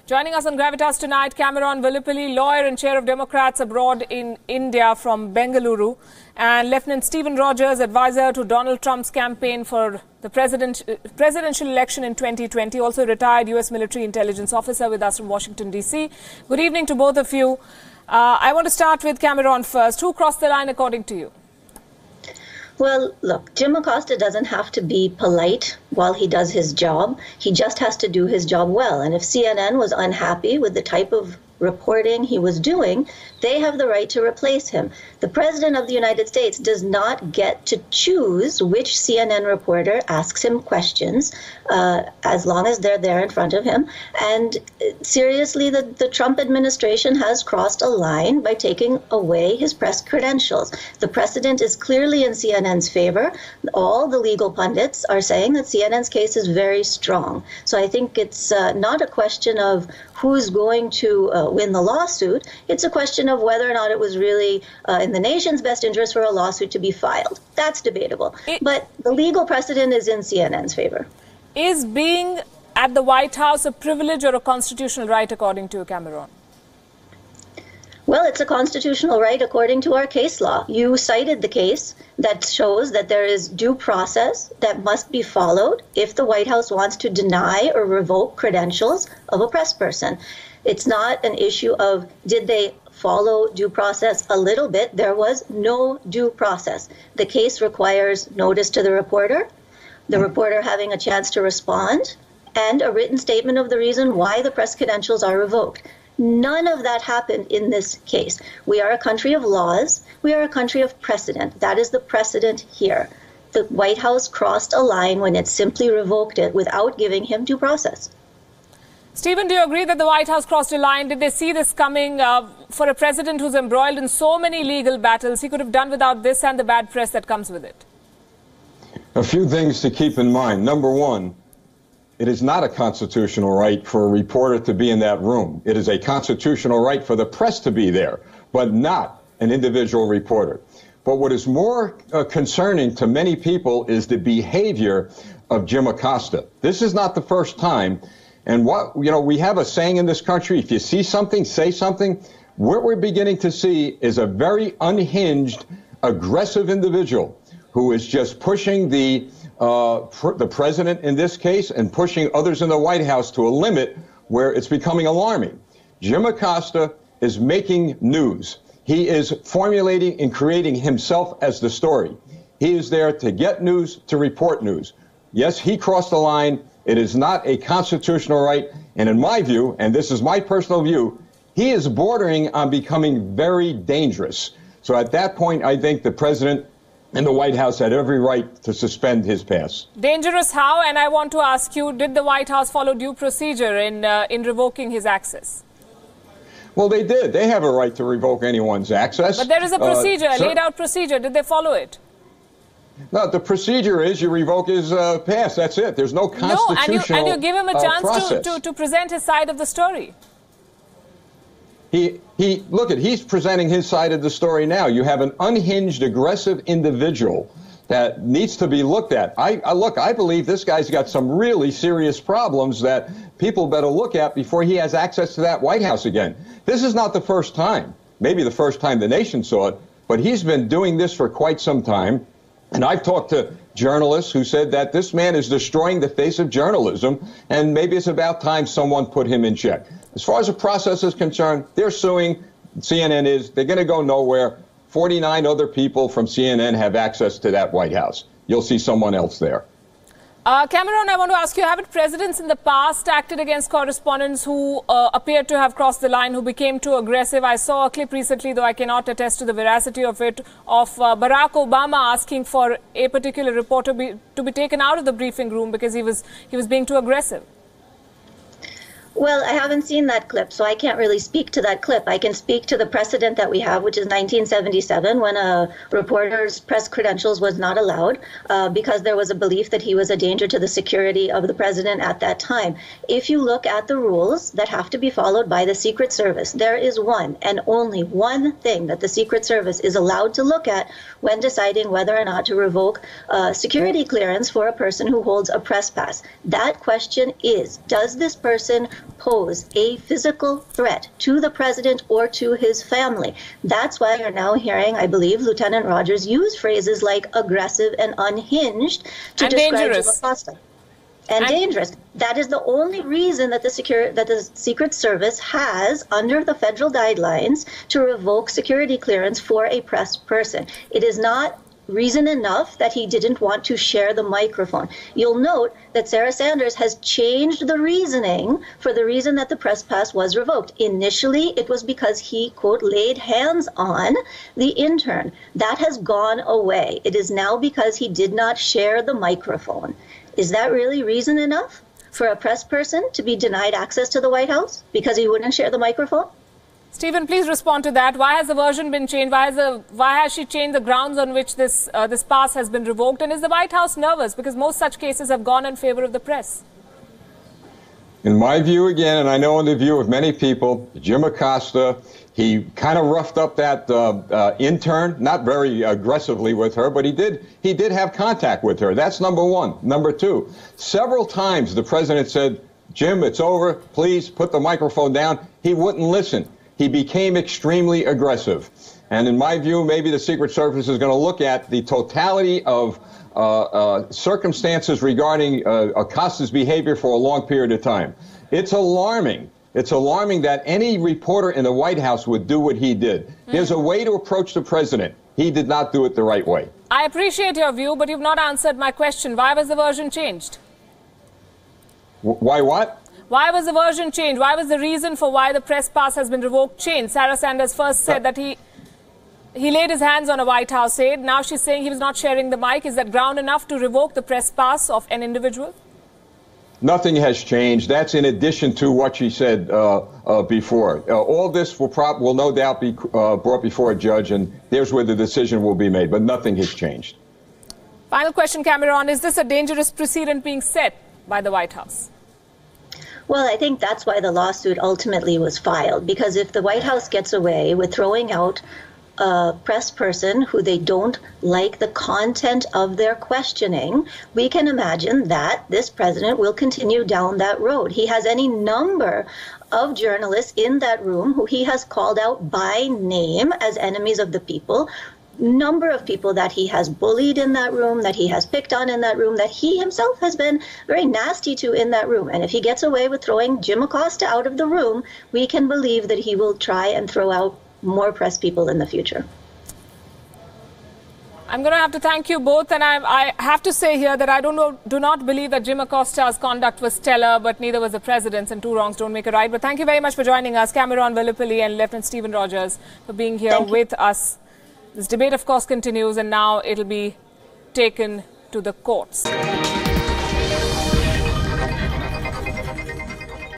Joining us on Gravitas tonight, Cameron Vallapalli, lawyer and chair of Democrats abroad in India from Bengaluru, and Lieutenant Stephen Rogers, advisor to Donald Trump's campaign for the presidential election in 2020, also retired U.S. military intelligence officer with us from Washington, D.C. Good evening to both of you. I want to start with Cameron first. Who crossed the line according to you? Well, look, Jim Acosta doesn't have to be polite while he does his job. He just has to do his job well. And if CNN was unhappy with the type of reporting he was doing, they have the right to replace him. The President of the United States does not get to choose which CNN reporter asks him questions, as long as they're there in front of him. And seriously, the Trump administration has crossed a line by taking away his press credentials. The precedent is clearly in CNN's favor. All the legal pundits are saying that CNN's case is very strong. So I think it's not a question of who's going to win the lawsuit. It's a question of whether or not it was really in the nation's best interest for a lawsuit to be filed. That's debatable. But the legal precedent is in CNN's favor. Is being at the White House a privilege or a constitutional right, according to Cameron? Well, it's a constitutional right according to our case law. You cited the case that shows that there is due process that must be followed if the White House wants to deny or revoke credentials of a press person. It's not an issue of did they follow due process a little bit. There was no due process. The case requires notice to the reporter having a chance to respond, and a written statement of the reason why the press credentials are revoked. None of that happened in this case. We are a country of laws. We are a country of precedent. That is the precedent here. The White House crossed a line when it simply revoked it without giving him due process. Stephen, do you agree that the White House crossed a line? Did they see this coming? For a president who's embroiled in so many legal battles, he could have done without this and the bad press that comes with it. A few things to keep in mind. Number one, it is not a constitutional right for a reporter to be in that room. It is a constitutional right for the press to be there, but not an individual reporter. But what is more concerning to many people is the behavior of Jim Acosta. This is not the first time. And we have a saying in this country, if you see something, say something. What we're beginning to see is a very unhinged, aggressive individual who is just pushing the president in this case and pushing others in the White House to a limit where it's becoming alarming. Jim Acosta is making news. He is formulating and creating himself as the story. He is there to get news, to report news. Yes, he crossed the line. It is not a constitutional right. And in my view, and this is my personal view, he is bordering on becoming very dangerous. So at that point, I think the president and the White House had every right to suspend his pass. Dangerous how? And I want to ask you, did the White House follow due procedure in revoking his access? Well, they did. They have a right to revoke anyone's access. But there is a procedure, a laid-out procedure. Did they follow it? No, the procedure is you revoke his pass. That's it. There's no constitutional and you give him a chance to to present his side of the story. He's presenting his side of the story now. You have an unhinged, aggressive individual that needs to be looked at. I believe this guy's got some really serious problems that people better look at before he has access to that White House again. This is not the first time, maybe the first time the nation saw it, but he's been doing this for quite some time. And I've talked to journalists who said that this man is destroying the face of journalism, and maybe it's about time someone put him in check. As far as the process is concerned, they're suing. CNN they're going to go nowhere. 49 other people from CNN have access to that White House. You'll see someone else there. Cameron, I want to ask you, haven't presidents in the past acted against correspondents who appeared to have crossed the line, who became too aggressive? I saw a clip recently, though I cannot attest to the veracity of it, of Barack Obama asking for a particular reporter to be taken out of the briefing room because he was being too aggressive. Well, I haven't seen that clip, so I can't really speak to that clip. I can speak to the precedent that we have, which is 1977, when a reporter's press credentials was not allowed because there was a belief that he was a danger to the security of the president at that time. If you look at the rules that have to be followed by the Secret Service, there is one and only one thing that the Secret Service is allowed to look at when deciding whether or not to revoke security clearance for a person who holds a press pass. That question is, does this person pose a physical threat to the president or to his family. That's why you're now hearing, I believe, Lieutenant Rogers use phrases like aggressive and unhinged to describe Jim Acosta. And dangerous. That is the only reason that the Secret Service has, under the federal guidelines, to revoke security clearance for a press person. It is not reason enough that he didn't want to share the microphone. You'll note that Sarah Sanders has changed the reasoning for the reason that the press pass was revoked. Initially, it was because he, quote, laid hands on the intern. That has gone away. It is now because he did not share the microphone. Is that really reason enough for a press person to be denied access to the White House because he wouldn't share the microphone? Stephen, please respond to that. Why has the version been changed? Why has she changed the grounds on which this pass has been revoked? And is the White House nervous? Because most such cases have gone in favor of the press. In my view, again, and I know in the view of many people, Jim Acosta, he kind of roughed up that intern, not very aggressively with her, but he did have contact with her. That's number one. Number two, several times the president said, Jim, it's over. Please put the microphone down. He wouldn't listen. He became extremely aggressive. And in my view, maybe the Secret Service is going to look at the totality of circumstances regarding Acosta's behavior for a long period of time. It's alarming. It's alarming that any reporter in the White House would do what he did. There's a way to approach the president. He did not do it the right way. I appreciate your view, but you've not answered my question. Why was the version changed? Why what? Why was the version changed? Why was the reason for why the press pass has been revoked changed? Sarah Sanders first said that he laid his hands on a White House aide. Now she's saying he was not sharing the mic. Is that ground enough to revoke the press pass of an individual? Nothing has changed. That's in addition to what she said before. All this will no doubt be brought before a judge, and there's where the decision will be made. But nothing has changed. Final question, Cameron. Is this a dangerous precedent being set by the White House? Well, I think that's why the lawsuit ultimately was filed, because if the White House gets away with throwing out a press person who they don't like the content of their questioning, we can imagine that this president will continue down that road. He has any number of journalists in that room who he has called out by name as enemies of the people. Number of people that he has bullied in that room, that he has picked on in that room, that he himself has been very nasty to in that room. And if he gets away with throwing Jim Acosta out of the room, we can believe that he will try and throw out more press people in the future. I'm going to have to thank you both, and I have to say here that I do not believe that Jim Acosta's conduct was stellar, but neither was the president's, and two wrongs don't make a right. But thank you very much for joining us, Cameron Vallipilli and Lieutenant Stephen Rogers, for being here with us. This debate, of course, continues, and now it'll be taken to the courts.